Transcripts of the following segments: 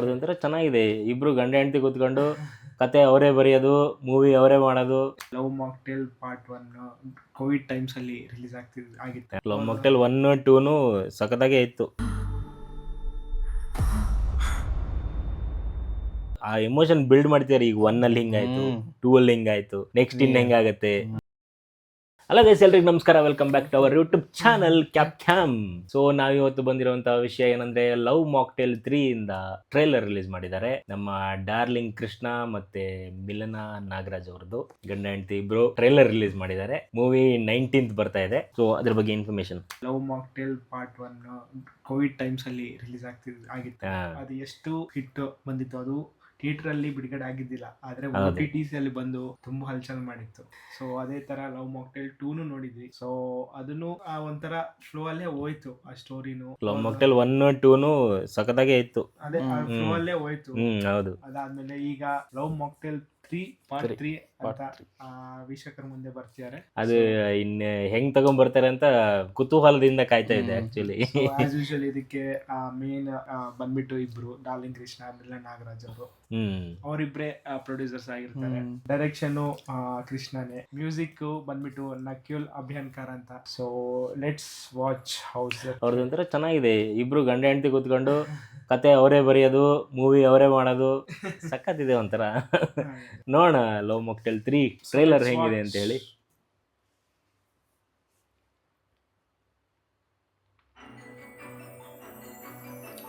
ಅದೊಂಥರ ಚೆನ್ನಾಗಿದೆ. ಇಬ್ರು ಗಂಡ ಹೆಂಡತಿ ಕೂತ್ಕೊಂಡು ಕತೆ ಅವರೇ ಬರೆಯೋದು, ಮೂವಿ ಅವರೇ ಮಾಡೋದು. Love mocktail part 1 Covid times ಅಲ್ಲಿ ರಿಲೀಸ್ ಆಗಿತ್ತು. ಲವ್ ಮಾಕ್ಟೇಲ್ 1, 2 ಸಖತ್ತಾಗೇ ಇತ್ತು. ಆ ಎಮೋಷನ್ ಬಿಲ್ಡ್ ಮಾಡ್ತಿದ್ದಾರೆ. ಈಗ 1 ಅಲ್ಲಿ ಹಿಂಗಾಯ್ತು, 2 ಅಲ್ಲಿ ಹಿಂಗಾಯ್ತು, ನೆಕ್ಸ್ಟ್ ಇನ್ ಹೆಂಗಾಗತ್ತೆ. ಹಲೋ ಗೈಸ್, ಎಲ್ರಿಗೂ ನಮಸ್ಕಾರ. Welcome back to our YouTube channel cap cam. So ನಾವಿವತ್ತು ಬಂದಿರುವಂತಹ ವಿಷಯ ಏನಂದ್ರೆ, ಲವ್ ಮಾಕ್ಟೇಲ್ 3 ಇಂದ ಟ್ರೈಲರ್ ರಿಲೀಸ್ ಮಾಡಿದ್ದಾರೆ. ನಮ್ಮ ಡಾರ್ಲಿಂಗ್ ಕೃಷ್ಣ ಮತ್ತೆ ಮಿಲನಾ ನಾಗರಾಜ್ ಅವ್ರದ್ದು ಗಂಡ ಹೆಂಡತಿ ಇಬ್ರು ಟ್ರೈಲರ್ ರಿಲೀಸ್ ಮಾಡಿದ್ದಾರೆ. ಮೂವಿ 19th ಬರ್ತಾ ಇದೆ. ಸೊ ಅದ್ರ ಬಗ್ಗೆ information. Love mocktail part 1 Covid times ಅಲ್ಲಿ ರಿಲೀಸ್ ಆಗಿತ್ತು. ಅದು ಎಷ್ಟು ಹಿಟ್ ಬಂದಿತ್ತು, ಅದು ಥಿಯೇಟರ್ ಅಲ್ಲಿ ಬಿಡುಗಡೆ ಆಗಿದ್ದಿಲ್ಲ, ಆದ್ರೆ OTT ಅಲ್ಲಿ ಬಂದು ತುಂಬಾ ಹಲ್ಚಲ್ ಮಾಡಿತ್ತು. ಸೊ ಅದೇ ತರ ಲವ್ ಮಾಕ್ಟೇಲ್ 2 ನೋಡಿದ್ವಿ. ಸೊ ಅದನ್ನು ಒಂಥರ ಫ್ಲೋ ಅಲ್ಲೇ ಹೋಯ್ತು ಆ ಸ್ಟೋರಿನು. ಲವ್ ಮಾಕ್ಟೇಲ್ 1, 2 ಸಖತ್ತಾಗೇ ಇತ್ತು. ಅದೇ ಫ್ಲೋ ಅಲ್ಲೇ ಹೋಯ್ತು. ಹೌದು. ಅದಾದ್ಮೇಲೆ ಈಗ ಲವ್ ಮಾಕ್ಟೇಲ್ 3 ಪಾರ್ಟ್ 3 ಅಂತ ವೀಕ್ಷಕರ ಮುಂದೆ ಬರ್ತಿದ್ದಾರೆ. ಅದು ಇನ್ನ ಹೆಂಗ್ ತಗೊಂಡ್ ಬರ್ತಾರೆ ಅಂತ ಕುತೂಹಲದಿಂದ ಕಾಯ್ತಾ ಇದೆ ಆಕ್ಚುಲಿ. ಆಸ್ ಯೂಶುವಲ್ ಇದಕ್ಕೆ ಮೇನ್ ಬಂದ್ಬಿಟ್ಟು ಇಬ್ರು ಡಾರ್ಲಿಂಗ್ ಕೃಷ್ಣ, ಮಿಲನಾ ನಾಗರಾಜ್ ಅವರು, ಅವರಿಬ್ರೆ ಪ್ರೊಡ್ಯೂಸರ್ಸ್ ಆಗಿರ್ತಾರೆ. ಡೈರೆಕ್ಷನ್ ಕೃಷ್ಣನೇ, ಮ್ಯೂಸಿಕ್ ಬಂದ್ಬಿಟ್ಟು ನಕ್ಯುಲ್ ಅಭಿಯಂಕರ್ ಅಂತ. So let's watch house. ಅವ್ರದೊಂಥರ ಚೆನ್ನಾಗಿದೆ. ಇಬ್ರು ಗಂಡ ಹೆಂಡತಿ ಕೂತ್ಕೊಂಡು ಕತೆ ಅವರೇ ಬರೆಯೋದು, ಮೂವಿ ಅವರೇ ಮಾಡೋದು, ಸಖತ್ತಿದೆ ಒಂಥರ. ನೋಡೋಣ ಲವ್ ಮಾಕ್ಟೇಲ್ 3 ಟ್ರೈಲರ್ ಹೆಂಗಿದೆ ಅಂತ ಹೇಳಿ.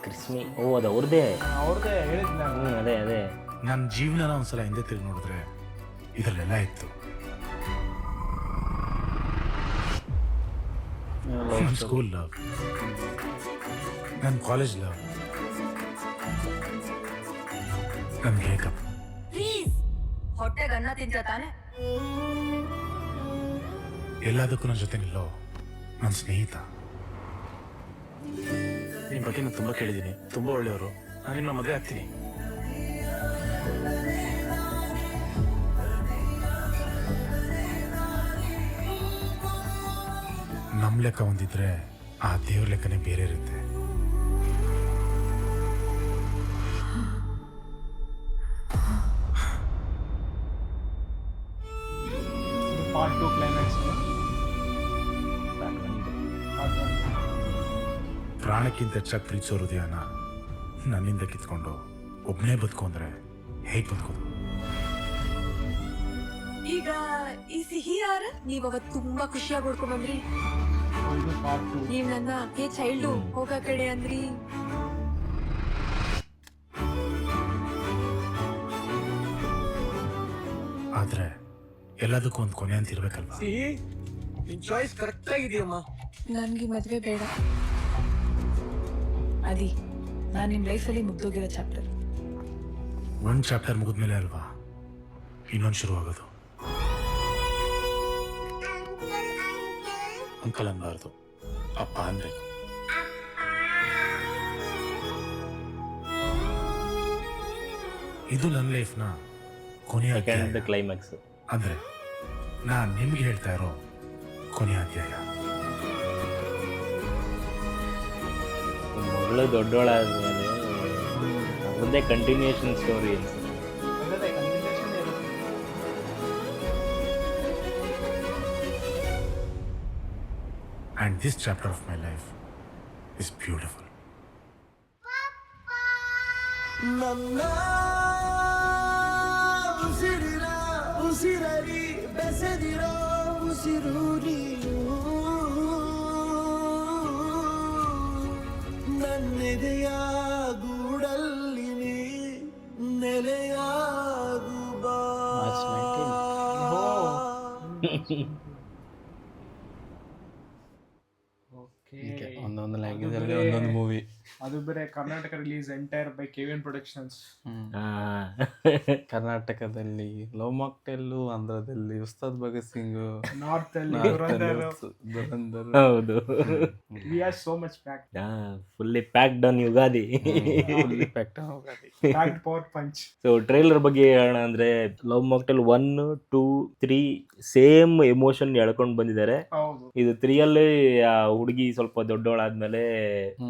ಕ್ರಿಸ್ಮಿ, ಅದು ಅವ್ರದೇ ಹೇಳಿದ್ನ. ಅದೇ ನನ್ನ ಜೀವನ ಒಂದ್ಸಲ ಹಿಂದೆ ತಿರುಗಿ ನೋಡಿದ್ರೆ ಇದರಲ್ಲೆಲ್ಲ ಇತ್ತು. ನನ್ನ ಸ್ಕೂಲ್ ಲವ್, ನನ್ನ ಕಾಲೇಜ್ ಲವ್, ನನ್ನ ಬ್ರೇಕಪ್. ಹೊಟ್ಟೆಗೆ ಅನ್ನ ತಿಂತ ತಾನೆ. ಎಲ್ಲದಕ್ಕೂ ನನ್ನ ಜೊತೆ ನಿಲ್ಲೋ ನನ್ನ ಸ್ನೇಹಿತ. ನಿಮ್ಮ ಬಗ್ಗೆ ನಾನು ತುಂಬಾ ಕೇಳಿದ್ದೀನಿ, ತುಂಬಾ ಒಳ್ಳೆಯವರು. ನಾನು ನಿಮ್ಮ ಮದುವೆ ಆಗ್ತೀನಿ. ನಮ್ಮ ಲೆಕ್ಕ ಹೊಂದಿದ್ರೆ ಆ ದೇವ್ರ ಲೆಕ್ಕನೇ ಬೇರೆ ಇರುತ್ತೆ. Part 2 climax. ಪ್ರಾಣಕ್ಕಿಂತ ಹೆಚ್ಚಾಗಿ ಪ್ರೀತಿಸೋ ಹೃದಯನ ನನ್ನಿಂದ ಕಿತ್ಕೊಂಡು ಒಬ್ಬನೇ ಬದುಕೊಂಡ್ರೆ ಹೇಗೆ ಬದುಕೋದು? ಈಗ ಈ ಸಿಹಿ ಯಾರ? ನೀವ್ ಅವತ್ ತುಂಬಾ ಖುಷಿಯಾಗಿ ಹೊಡ್ಕೊಂಡ್ ಬಂದ್ರಿ. ನೀವ್ ನನ್ನ ಚೈಲ್ಡ್ ಹೋಗ ಕಡೆ ಅಂದ್ರಿ. ಆದ್ರೆ ಎಲ್ಲದಕ್ಕೂ ಒಂದು ಕೊನೆ ಅಂತ ಇರ್ಬೇಕಲ್ವಾ? Choice correct ಆಗಿದೆಯಮ್ಮ. ನನ್ಗೆ ಮದ್ವೆ ಬೇಡ. ಅದಿ ನಾನ್ ನಿಮ್ ಲೈಫಲ್ಲಿ ಮುಗ್ದೋಗಿರೋ ಚಾಪ್ಟರ್. ಒಂದು ಚಾಪ್ಟರ್ ಮುಗಿದ್ಮೇಲೆ ಅಲ್ವಾ ಇನ್ನೊಂದು ಶುರು ಆಗೋದು. ಅಂಕಲ್ ಅನ್ಬಾರ್ದು, ಅಪ್ಪ ಅನ್ಬೇಕು. ಇದು ನನ್ನ ಲೈಫ್ನ ಕೊನೆಯ ಕ್ಲೈಮ್ಯಾಕ್ಸ್. ಅಂದ್ರೆ ನಾನ್ ನಿಮ್ಗೆ ಹೇಳ್ತಾ ಇರೋ ಕೊನೆಯ ಅಧ್ಯಾಯ. ಮಗಳು ದೊಡ್ಡೋಳಾದ್ಮೇಲೆ ಅದರದ್ದೇ ಕಂಟಿನ್ಯೂಷನ್ ಸ್ಟೋರಿ ಅನ್ಸುತ್ತೆ. And this chapter of my life is beautiful. ನನ್ನ ಉಸಿರಲಿ ಬೆಸೆದಿರೋ ಉಸಿರು ನೀನು, ನನ್ನೆದೆಯ ಗೂಡಲ್ಲಿ ನೀ ನೆಲೆಯಾಗು ಬಾ. ಒಂದೊಂದು ಲ್ಯಾಂಗ್ವೇಜ್ ಅಲ್ಲಿ ಒಂದೊಂದು ಮೂವಿ. ಅದು ಬೇರೆ Karnataka release entire by KVN productions. ಕರ್ನಾಟಕದಲ್ಲಿ ಲವ್ ಮಾಕ್ಟೇಲ್, ಆಂಧ್ರದಲ್ಲಿ ಉಸ್ತಾದ್ ಭಗತ್ ಸಿಂಗ್, ನಾರ್ತ್ ಅಲ್ಲಿ ದುರಂಧರ್. ಹೌದು. We are so much packed. Fully packed on Ugadi. Packed power punch. So trailer ಬಗ್ಗೆ ಹೇಳೋಣ ಅಂದ್ರೆ, ಲವ್ ಮಾಕ್ಟೇಲ್ 1, 2, 3 ಸೇಮ್ ಎಮೋಷನ್ ಎಳ್ಕೊಂಡು ಬಂದಿದ್ದಾರೆ. ಹೌದು. ಇದು 3 ಅಲ್ಲಿ ಹುಡುಗಿ ಸ್ವಲ್ಪ ದೊಡ್ಡವಳಾದ್ಮೇಲೆ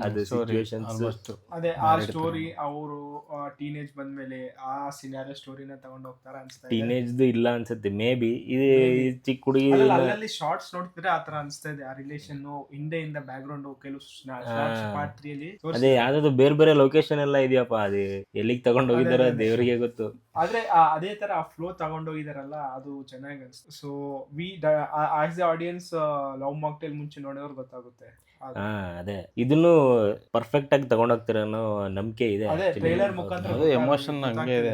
ಅದು ಸಿಚುವೇಶನ್ಸ್ ಫಸ್ಟ್ ಅದೇ ಆ ಸ್ಟೋರಿ ಅವರು ಟೀನೇಜ್ ಬಂದ್ಮೇಲೆ ಆ ಸಿನಾರಿಯೋ ಸ್ಟೋರಿನ ತಗೊಂಡ್ ಹೋಗ್ತಾರ ಅನ್ಸ್ತಾ ಇದೆ. ಟೀನೇಜ್ದು ಇಲ್ಲ ಅನ್ಸುತ್ತೆ ಮೇ ಬಿ ಇದು ಈ ಚಿಕ್ಕ ಹುಡುಗಿ ಅಲ್ಲಲ್ಲಿ ಶಾರ್ಟ್ಸ್ ನೋಡ್ತಿದ್ರೆ ಆತರ ಅನ್ಸ್ತಾ ಇದೆ. ಆ ರಿಲೇಷನ್ ಹಿಂದೆಯಿಂದ ಬ್ಯಾಕ್ ಗ್ರೌಂಡ್ ಕೆಲವು ಪಾರ್ಟ್ 3 ಅಲ್ಲಿ ಅದೇ ಯಾವ್ದಾದ್ರು ಬೇರೆ ಬೇರೆ ಲೊಕೇಶನ್ ಎಲ್ಲ ಇದೆಯಪ್ಪ, ಅದು ಎಲ್ಲಿಗೆ ತಗೊಂಡ್ ಹೋಗಿದಾರ ದೇವರಿಗೆ ಗೊತ್ತು. ಆದ್ರೆ ಅದೇ ತರ ಆ ಫ್ಲೋ ತಗೊಂಡೋಗಿದಾರಲ್ಲ ಅದು ಚೆನ್ನಾಗಿ ಅನ್ಸುತ್ತೆ. So we as A audience love mocktail ಮುಂಚೆ ನೋಡೋರು ಗೊತ್ತಾಗುತ್ತೆ. ಹಾ ಅದೇ ಇದನ್ನು ಪರ್ಫೆಕ್ಟ್ ಆಗಿ ತಗೊಂಡೋಗ್ತೀರ ಅನ್ನೋ ನಂಬಿಕೆ ಇದೆ. ಅದೇ actually. ಟ್ರೈಲರ್ ಮುಖಾಂತರ ಅದು ಎಮೋಷನ್ ಹಂಗೆ ಇದೆ,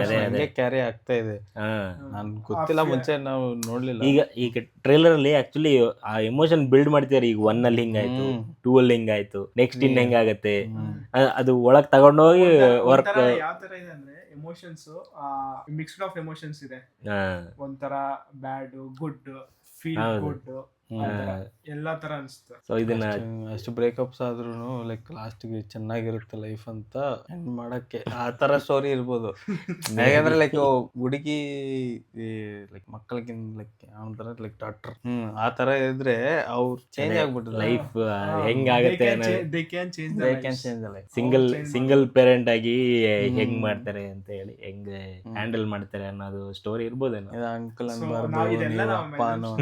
ಅದೇ ಹಂಗೆ ಕ್ಯಾರಿ ಆಗ್ತಾ ಇದೆ. ಹಾ ನನ್ ಗೊತ್ತಿಲ್ಲ, ಮುಂಚೆ ನಾವು ನೋಡ್ಲಿಲ್ಲ. ಈಗ ಟ್ರೇಲರ್ ಅಲ್ಲಿ ಆಕ್ಚುಲಿ ಆ ಎಮೋಷನ್ ಬಿಲ್ಡ್ ಮಾಡ್ತಿದಾರೆ. ಈಗ 1 ಅಲ್ಲಿ ಹಿಂಗಾಯ್ತು, 2 ಅಲ್ಲಿ ಹಿಂಗಾಯ್ತು, ನೆಕ್ಸ್ಟ್ ಇನ್ ಹೆಂಗಾಗತ್ತೆ ಅದು ಒಳಗ್ ತಗೊಂಡೋಗಿ ವರ್ಕ್. ಯಾವ ತರ ಇದೆ ಅಂದ್ರೆ ಎಮೋಷನ್ಸ್ ಮಿಕ್ಸ್ಡ್ ಆಫ್ ಎಮೋಷನ್ಸ್ ಇದೆ. ಒಂಥರ ಬ್ಯಾಡ್, ಗುಡ್, ಫೀಲ್ ಗುಡ್, ಎಲ್ಲಾ ತರ ಅನ್ಸುತ್ತೆ. ಸೊ ಇದನ್ನ ಅಷ್ಟು ಬ್ರೇಕಪ್ಸ್ ಆದ್ರೂ ಲೈಕ್ ಲಾಸ್ಟ್ಗೆ ಚೆನ್ನಾಗಿರುತ್ತೆ ಲೈಫ್ ಅಂತ ಎಂಡ್ ಮಾಡಕ್ಕೆ ಆ ತರ ಸ್ಟೋರಿ ಇರ್ಬೋದು. ಯಾಕಂದ್ರೆ ಲೈಕ್ ಹುಡುಗಿ ಲೈಕ್ ಮಕ್ಕಳಿಗಿಂತ ಲೈಕ್ ಒಂಥರ ಲೈಕ್ ಡಾಕ್ಟರ್ ಆ ತರ ಇದ್ರೆ ಅವ್ರು ಚೇಂಜ್ ಆಗ್ಬಿಟ್ಟು ಲೈಫ್ ಹೆಂಗಾಗತ್ತೆ they can change life single parent ಆಗಿ ಹೆಂಗ್ ಮಾಡ್ತಾರೆ ಅಂತ ಹೇಳಿ ಹೆಂಗ್ ಹ್ಯಾಂಡಲ್ ಮಾಡ್ತಾರೆ ಅನ್ನೋದು ಸ್ಟೋರಿ ಇರ್ಬೋದೇನೋ. ಅಂಕಲ್ ಇದೆಲ್ಲ ನಾವು ಅಪ್ಪ ಅನ್ನೋ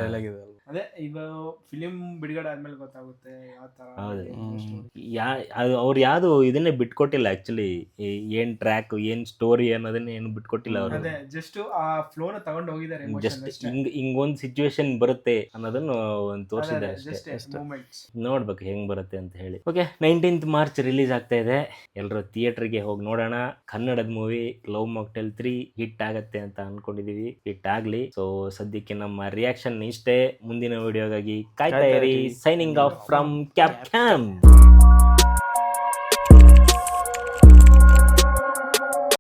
ಡೈಲಾಗ್ ಇದೆ. ಅದೇ ಇವಾಗ ಫಿಲಿಂ ಬಿಡುಗಡೆ ಆದ್ಮೇಲೆ ಗೊತ್ತಾಗುತ್ತೆ ಯಾವ ತರ ಹೌದು. story. ಅವ್ರು ಯಾವ್ದು ಇದನ್ನೇ ಬಿಟ್ಕೊಟ್ಟಿಲ್ಲ ಆಕ್ಚುಲಿ. ಏನ್ ಟ್ರ್ಯಾಕ್ ಏನ್ ಸ್ಟೋರಿ ಅನ್ನೋದನ್ನ ಏನು ಬಿಟ್ಕೊಟ್ಟಿಲ್ಲ ಅವರು. ಅದೇ ಜಸ್ಟ್ ಆ ಫ್ಲೋನ ತಗೊಂಡು ಹೋಗಿದ್ದಾರೆ. ಜಸ್ಟ್ ಹಿಂಗೊಂದ್ ಸಿಚುವೇಶನ್ ಬರುತ್ತೆ ಅನ್ನೋದನ್ನ ಒಂದು ತೋರಿಸಿದ್ದಾರೆ ಅಷ್ಟೇ. ಮೂಮೆಂಟ್ಸ್ ನೋಡ್ಬೇಕು ಹೆಂಗ್ ಬರುತ್ತೆ ಅಂತ ಹೇಳಿ. ಓಕೆ, 19th ಮಾರ್ಚ್ ರಿಲೀಸ್ ಆಗ್ತಾ ಇದೆ. ಎಲ್ಲರೂ ಥಿಯೇಟರ್ಗೆ ಹೋಗಿ ನೋಡೋಣ. ಕನ್ನಡದ ಮೂವಿ ಲವ್ ಮಾಕ್ಟೇಲ್ 3 ಹಿಟ್ ಆಗತ್ತೆ ಅಂತ ಅನ್ಕೊಂಡಿದೀವಿ. ಹಿಟ್ ಆಗ್ಲಿ. ಸೊ ಸದ್ಯಕ್ಕೆ ನಮ್ಮ ರಿಯಾಕ್ಷನ್ ಇಷ್ಟೇ. ಮುಂದಿನ ವಿಡಿಯೋಗಾಗಿ ಕಾಯ್ತಾ ಇರಿ. Signing off from ಕ್ಯಾಪ್ಕ್ಯಾಮ್.